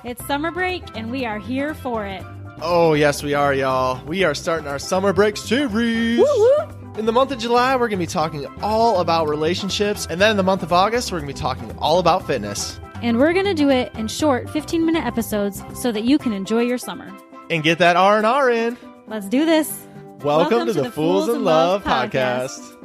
It's summer break, and we are here for it. Oh, yes, we are, y'all. We are starting our summer break series. Woo-woo. In the month of July, we're going to be talking all about relationships. And then in the month of August, we're going to be talking all about fitness. And we're going to do it in short 15-minute episodes so that you can enjoy your summer. And get that R&R in. Let's do this. Welcome to the Fools in Love podcast.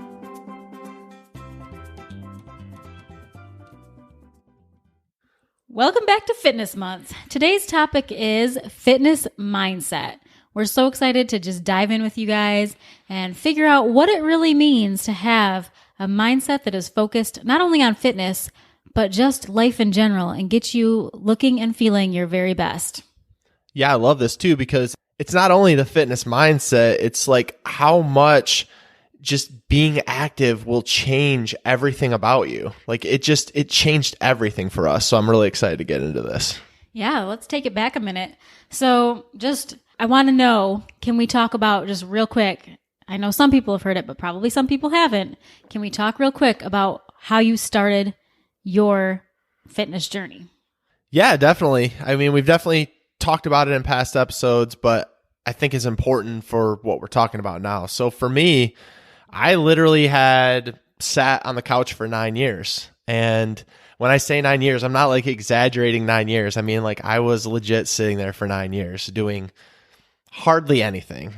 Welcome back to Fitness Month. Today's topic is fitness mindset. We're so excited to just dive in with you guys and figure out what it really means to have a mindset that is focused not only on fitness, but just life in general and get you looking and feeling your very best. Yeah, I love this too because it's not only the fitness mindset, it's like how much just being active will change everything about you. Like it changed everything for us. So I'm really excited to get into this. Yeah, let's take it back a minute. So I want to know, can we talk about just real quick? I know some people have heard it, but probably some people haven't. Can we talk real quick about how you started your fitness journey? Yeah, definitely. I mean, we've definitely talked about it in past episodes, but I think it's important for what we're talking about now. So for me, I literally had sat on the couch for 9 years. And when I say 9 years, I'm not like exaggerating 9 years. I mean, like I was legit sitting there for 9 years doing hardly anything.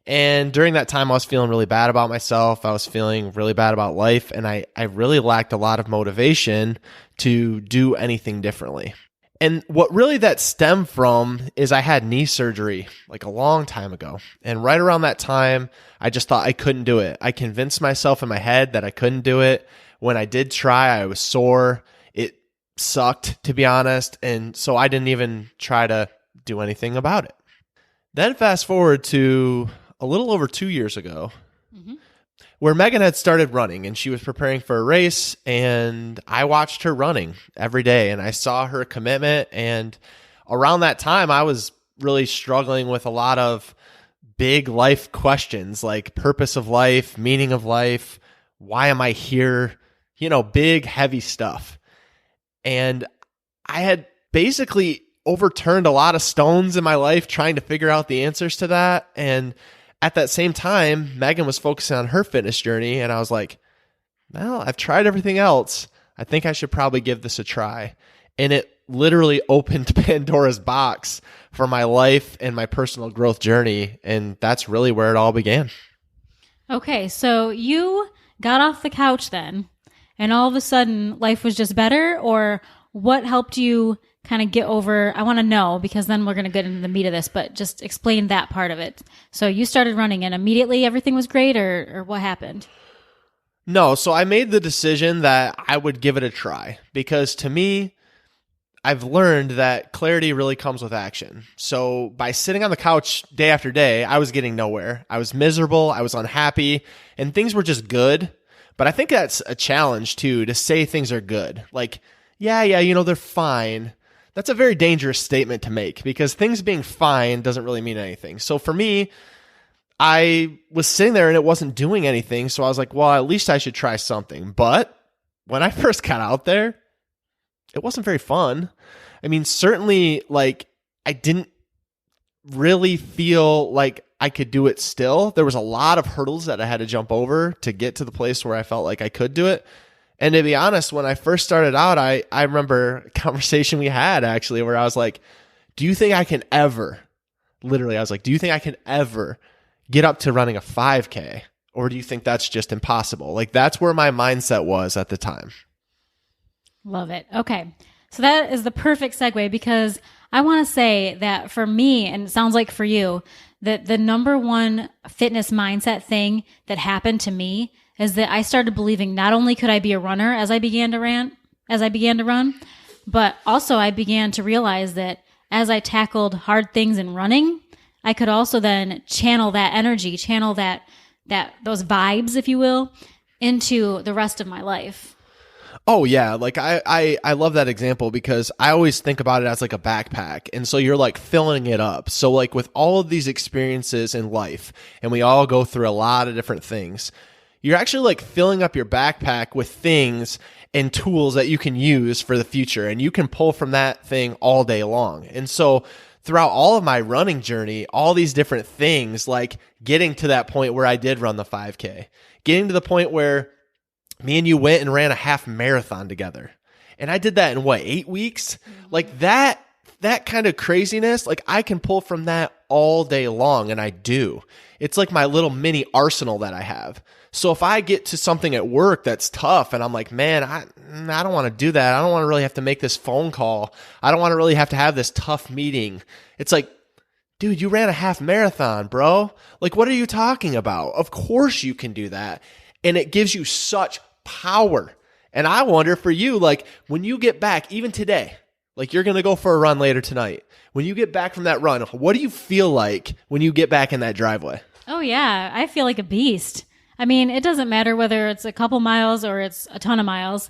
And during that time, I was feeling really bad about myself. I was feeling really bad about life. And I really lacked a lot of motivation to do anything differently. And what really that stemmed from is I had knee surgery like a long time ago. And right around that time, I just thought I couldn't do it. I convinced myself in my head that I couldn't do it. When I did try, I was sore. It sucked, to be honest. And so I didn't even try to do anything about it. Then fast forward to a little over 2 years ago, where Megan had started running and she was preparing for a race, and I watched her running every day and I saw her commitment. And around that time, I was really struggling with a lot of big life questions like purpose of life, meaning of life, why am I here? Big, heavy stuff. And I had basically overturned a lot of stones in my life trying to figure out the answers to that. And at that same time, Megan was focusing on her fitness journey, and I was like, well, I've tried everything else. I think I should probably give this a try. And it literally opened Pandora's box for my life and my personal growth journey, and that's really where it all began. Okay, so you got off the couch then, and all of a sudden life was just better, or what helped you kind of get over? I want to know, because then we're going to get into the meat of this, but just explain that part of it. So you started running and immediately everything was great, or what happened? No, so I made the decision that I would give it a try, because to me, I've learned that clarity really comes with action. So by sitting on the couch day after day, I was getting nowhere. I was miserable, I was unhappy, and things were just good. But I think that's a challenge too, to say things are good. Like, yeah, they're fine. That's a very dangerous statement to make, because things being fine doesn't really mean anything. So for me, I was sitting there and it wasn't doing anything. So I was like, well, at least I should try something. But when I first got out there, it wasn't very fun. I mean, certainly like I didn't really feel like I could do it still. There was a lot of hurdles that I had to jump over to get to the place where I felt like I could do it. And to be honest, when I first started out, I remember a conversation we had actually where I was like, do you think I can ever, literally, I was like, do you think I can ever get up to running a 5K? Or do you think that's just impossible? Like that's where my mindset was at the time. Love it. Okay. So that is the perfect segue, because I want to say that for me, and it sounds like for you, that the number one fitness mindset thing that happened to me is that I started believing not only could I be a runner as I began to run, but also I began to realize that as I tackled hard things in running, I could also then channel that energy, those vibes, if you will, into the rest of my life. Oh yeah, like I love that example, because I always think about it as like a backpack, and so you're like filling it up. So like with all of these experiences in life, and we all go through a lot of different things, you're actually like filling up your backpack with things, and tools that you can use for the future. And you can pull from that thing all day long. And so throughout all of my running journey, all these different things, like getting to that point where I did run the 5K, getting to the point where me and you went and ran a half marathon together. And I did that in 8 weeks? Like that kind of craziness, like I can pull from that all day long, and I do. It's like my little mini arsenal that I have. So if I get to something at work that's tough and I'm like, man, I don't want to do that. I don't want to really have to make this phone call. I don't want to really have to have this tough meeting. It's like, dude, you ran a half marathon, bro. Like, what are you talking about? Of course you can do that. And it gives you such power. And I wonder for you, like when you get back, even today, like you're going to go for a run later tonight. When you get back from that run, what do you feel like when you get back in that driveway? Oh, yeah. I feel like a beast. I mean, it doesn't matter whether it's a couple miles or it's a ton of miles.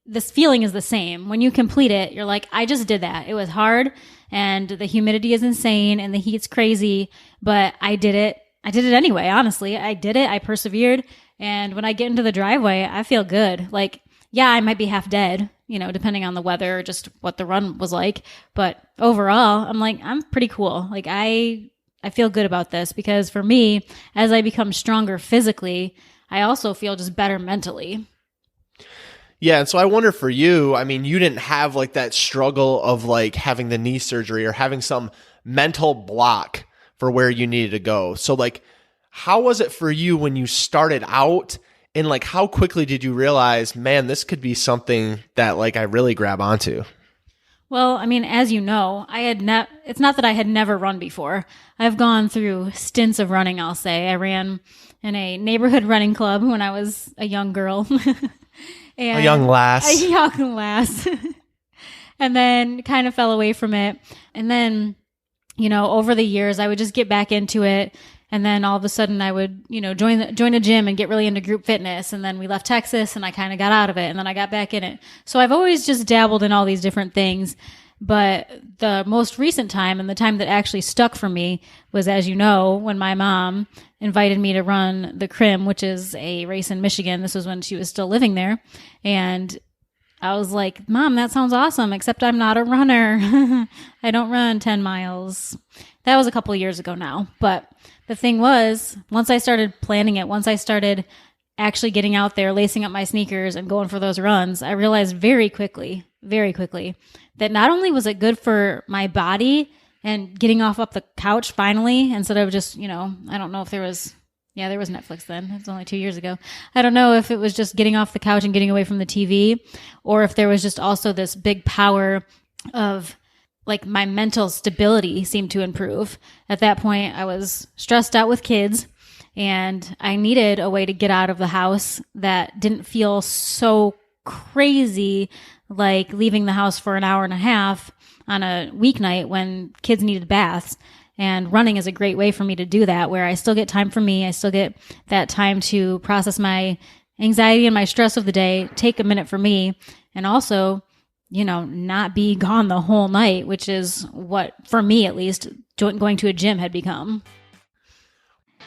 This feeling is the same. When you complete it, you're like, I just did that. It was hard and the humidity is insane and the heat's crazy, but I did it. I did it anyway, honestly. I did it. I persevered. And when I get into the driveway, I feel good. Like, yeah, I might be half dead, depending on the weather or just what the run was like. But overall, I'm like, I'm pretty cool. Like, I feel good about this because for me, as I become stronger physically, I also feel just better mentally. Yeah. And so I wonder for you, I mean, you didn't have like that struggle of like having the knee surgery or having some mental block for where you needed to go. So like, how was it for you when you started out, and like how quickly did you realize, man, this could be something that like I really grab onto? Well, I mean, as you know, it's not that I had never run before. I've gone through stints of running, I'll say. I ran in a neighborhood running club when I was a young girl. A young lass. A young lass. And then kind of fell away from it. And then, over the years, I would just get back into it. And then all of a sudden I would, join a gym and get really into group fitness. And then we left Texas and I kind of got out of it and then I got back in it. So I've always just dabbled in all these different things. But the most recent time and the time that actually stuck for me was, as you know, when my mom invited me to run the Crim, which is a race in Michigan. This was when she was still living there. And I was like, Mom, that sounds awesome, except I'm not a runner. I don't run 10 miles. That was a couple of years ago now. But the thing was, once I started planning it, once I started actually getting out there, lacing up my sneakers and going for those runs, I realized very quickly, that not only was it good for my body and getting off up the couch finally, instead of just, I don't know if there was Netflix then. It was only 2 years ago. I don't know if it was just getting off the couch and getting away from the TV, or if there was just also this big power of like my mental stability seemed to improve. At that point, I was stressed out with kids and I needed a way to get out of the house that didn't feel so crazy, like leaving the house for an hour and a half on a weeknight when kids needed baths. And running is a great way for me to do that, where I still get time for me. I still get that time to process my anxiety and my stress of the day, take a minute for me, and also, not be gone the whole night, which is what, for me at least, going to a gym had become.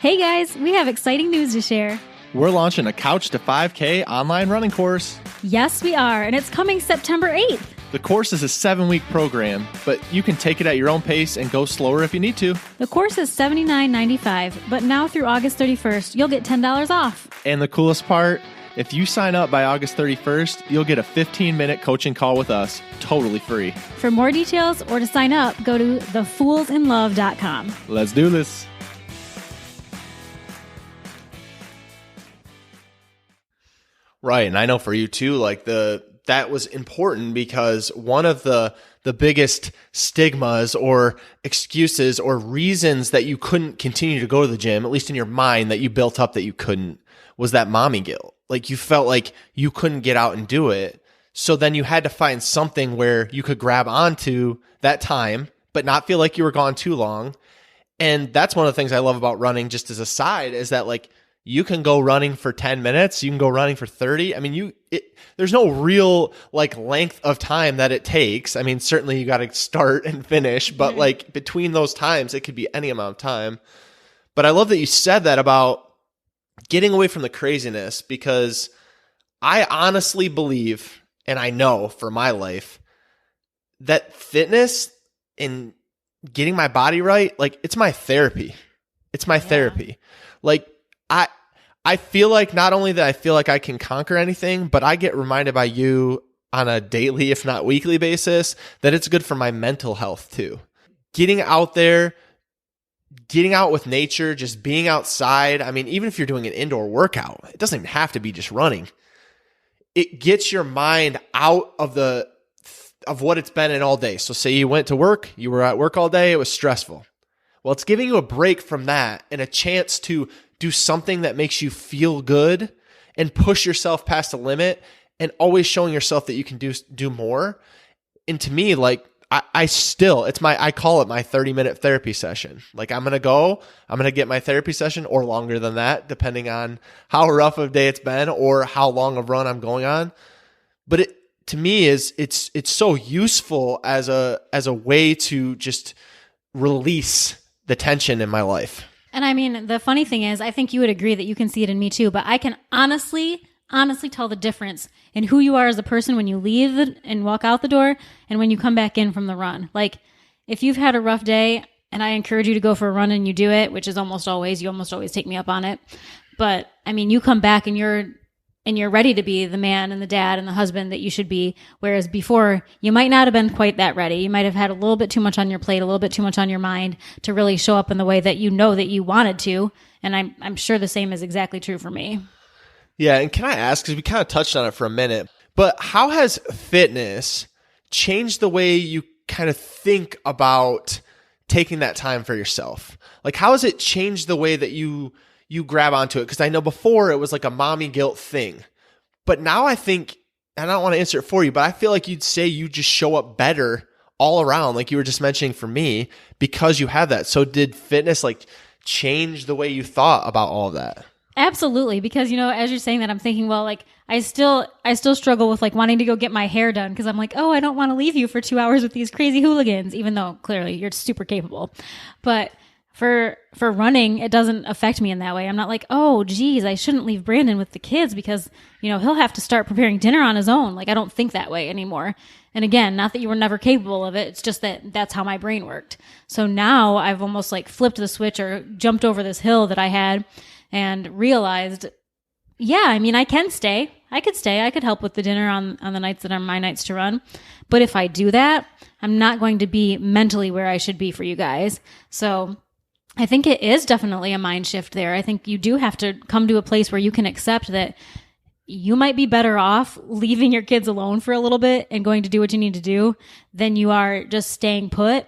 Hey guys, we have exciting news to share. We're launching a Couch to 5K online running course. Yes, we are, and it's coming September 8th. The course is a 7-week program, but you can take it at your own pace and go slower if you need to. The course is $79.95, but now through August 31st, you'll get $10 off. And the coolest part, if you sign up by August 31st, you'll get a 15-minute coaching call with us, totally free. For more details or to sign up, go to thefoolsinlove.com. Let's do this. Right, and I know for you too, like that was important because one of the biggest stigmas or excuses or reasons that you couldn't continue to go to the gym, at least in your mind that you built up that you couldn't, was that mommy guilt. Like you felt like you couldn't get out and do it. So then you had to find something where you could grab onto that time, but not feel like you were gone too long. And that's one of the things I love about running, just as a side, is that like you can go running for 10 minutes. You can go running for 30. I mean, there's no real like length of time that it takes. I mean, certainly you got to start and finish, but like between those times, it could be any amount of time. But I love that you said that about getting away from the craziness, because I honestly believe, and I know for my life, that fitness and getting my body right, like it's my therapy. It's my Yeah. therapy. Like I I feel like not only that I feel like I can conquer anything, but I get reminded by you on a daily, if not weekly basis, that it's good for my mental health too. Getting out there, getting out with nature, just being outside. I mean, even if you're doing an indoor workout, it doesn't even have to be just running. It gets your mind out of what it's been in all day. So say you went to work, you were at work all day, it was stressful. Well, it's giving you a break from that and a chance to do something that makes you feel good and push yourself past the limit and always showing yourself that you can do more. And to me, like I call it my 30-minute therapy session. Like I'm going to get my therapy session or longer than that, depending on how rough of a day it's been or how long of run I'm going on. But it, to me it's so useful as a way to just release the tension in my life. And I mean, the funny thing is, I think you would agree that you can see it in me too, but I can honestly tell the difference in who you are as a person when you leave and walk out the door and when you come back in from the run. Like, if you've had a rough day and I encourage you to go for a run and you do it, which is you almost always take me up on it. But I mean, you come back and you're ready to be the man and the dad and the husband that you should be. Whereas before, you might not have been quite that ready. You might have had a little bit too much on your plate, a little bit too much on your mind to really show up in the way that you know that you wanted to. And I'm sure the same is exactly true for me. Yeah, and can I ask, because we kind of touched on it for a minute, but how has fitness changed the way you kind of think about taking that time for yourself? Like, how has it changed the way that you grab onto it? Because I know before it was like a mommy guilt thing, but now I think, and I don't want to answer it for you, but I feel like you'd say you just show up better all around, like you were just mentioning for me, because you have that. So did fitness like change the way you thought about all of that? Absolutely, because as you're saying that, I'm thinking, well, like I still struggle with like wanting to go get my hair done because I'm like, oh, I don't want to leave you for 2 hours with these crazy hooligans, even though clearly you're super capable. But for running, it doesn't affect me in that way. I'm not like, oh, geez, I shouldn't leave Brandon with the kids because he'll have to start preparing dinner on his own. Like I don't think that way anymore. And again, not that you were never capable of it. It's just that that's how my brain worked. So now I've almost like flipped the switch or jumped over this hill that I had and realized, yeah, I mean, I can stay. I could stay. I could help with the dinner on the nights that are my nights to run. But if I do that, I'm not going to be mentally where I should be for you guys. So I think it is definitely a mind shift there. I think you do have to come to a place where you can accept that you might be better off leaving your kids alone for a little bit and going to do what you need to do than you are just staying put.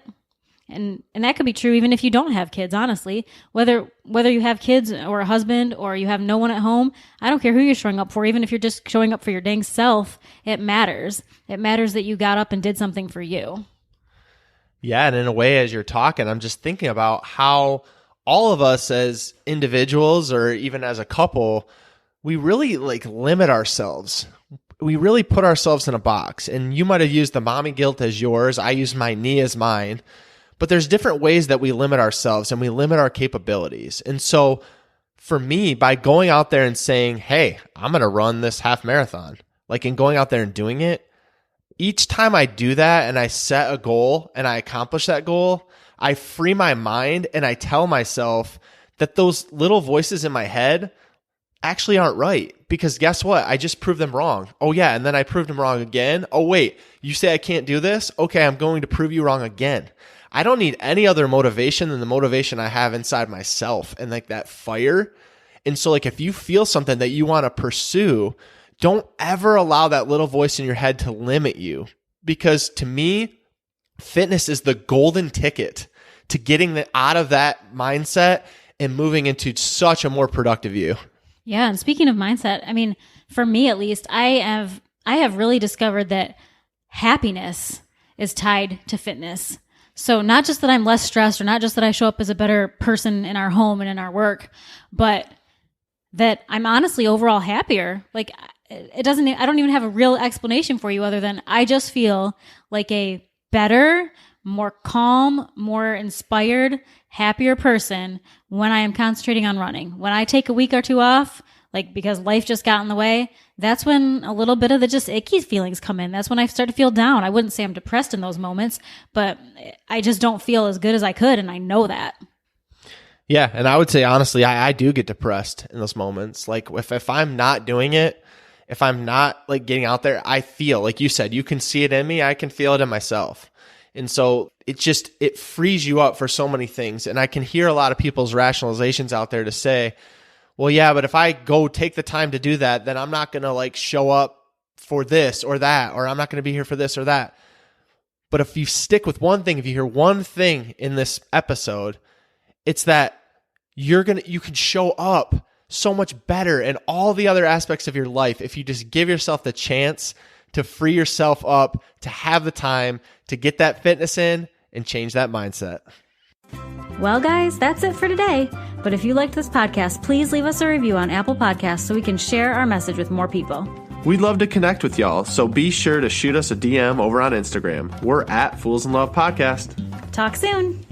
And that could be true even if you don't have kids, honestly. Whether you have kids or a husband or you have no one at home, I don't care who you're showing up for. Even if you're just showing up for your dang self, it matters. It matters that you got up and did something for you. Yeah, and in a way, as you're talking, I'm just thinking about how all of us as individuals or even as a couple, we really like limit ourselves. We really put ourselves in a box. And you might have used the mommy guilt as yours. I use my knee as mine. But there's different ways that we limit ourselves and we limit our capabilities. And so for me, by going out there and saying, hey, I'm going to run this half marathon, like in going out there and doing it, each time I do that and I set a goal and I accomplish that goal, I free my mind and I tell myself that those little voices in my head actually aren't right. Because guess what? I just proved them wrong. Oh yeah, and then I proved them wrong again. Oh wait, you say I can't do this? Okay, I'm going to prove you wrong again. I don't need any other motivation than the motivation I have inside myself and like that fire. And so like if you feel something that you want to pursue, don't ever allow that little voice in your head to limit you. Because to me, fitness is the golden ticket to getting out of that mindset and moving into such a more productive you. Yeah, and speaking of mindset, I mean, for me at least, I have really discovered that happiness is tied to fitness. So not just that I'm less stressed or not just that I show up as a better person in our home and in our work, but that I'm honestly overall happier. Like I don't even have a real explanation for you other than I just feel like a better, more calm, more inspired, happier person when I am concentrating on running. When I take a week or two off, like because life just got in the way, that's when a little bit of the just icky feelings come in. That's when I start to feel down. I wouldn't say I'm depressed in those moments, but I just don't feel as good as I could. And I know that. Yeah. And I would say, honestly, I do get depressed in those moments. Like if I'm not doing it, if I'm not like getting out there, I feel, like you said, you can see it in me. I can feel it in myself. And so it frees you up for so many things. And I can hear a lot of people's rationalizations out there to say, well, yeah, but if I go take the time to do that, then I'm not going to like show up for this or that, or I'm not going to be here for this or that. But if you stick with one thing, if you hear one thing in this episode, it's that you can show up so much better in all the other aspects of your life if you just give yourself the chance to free yourself up, to have the time to get that fitness in and change that mindset. Well, guys, that's it for today. But if you liked this podcast, please leave us a review on Apple Podcasts so we can share our message with more people. We'd love to connect with y'all, so be sure to shoot us a DM over on Instagram. We're at Fools in Love Podcast. Talk soon.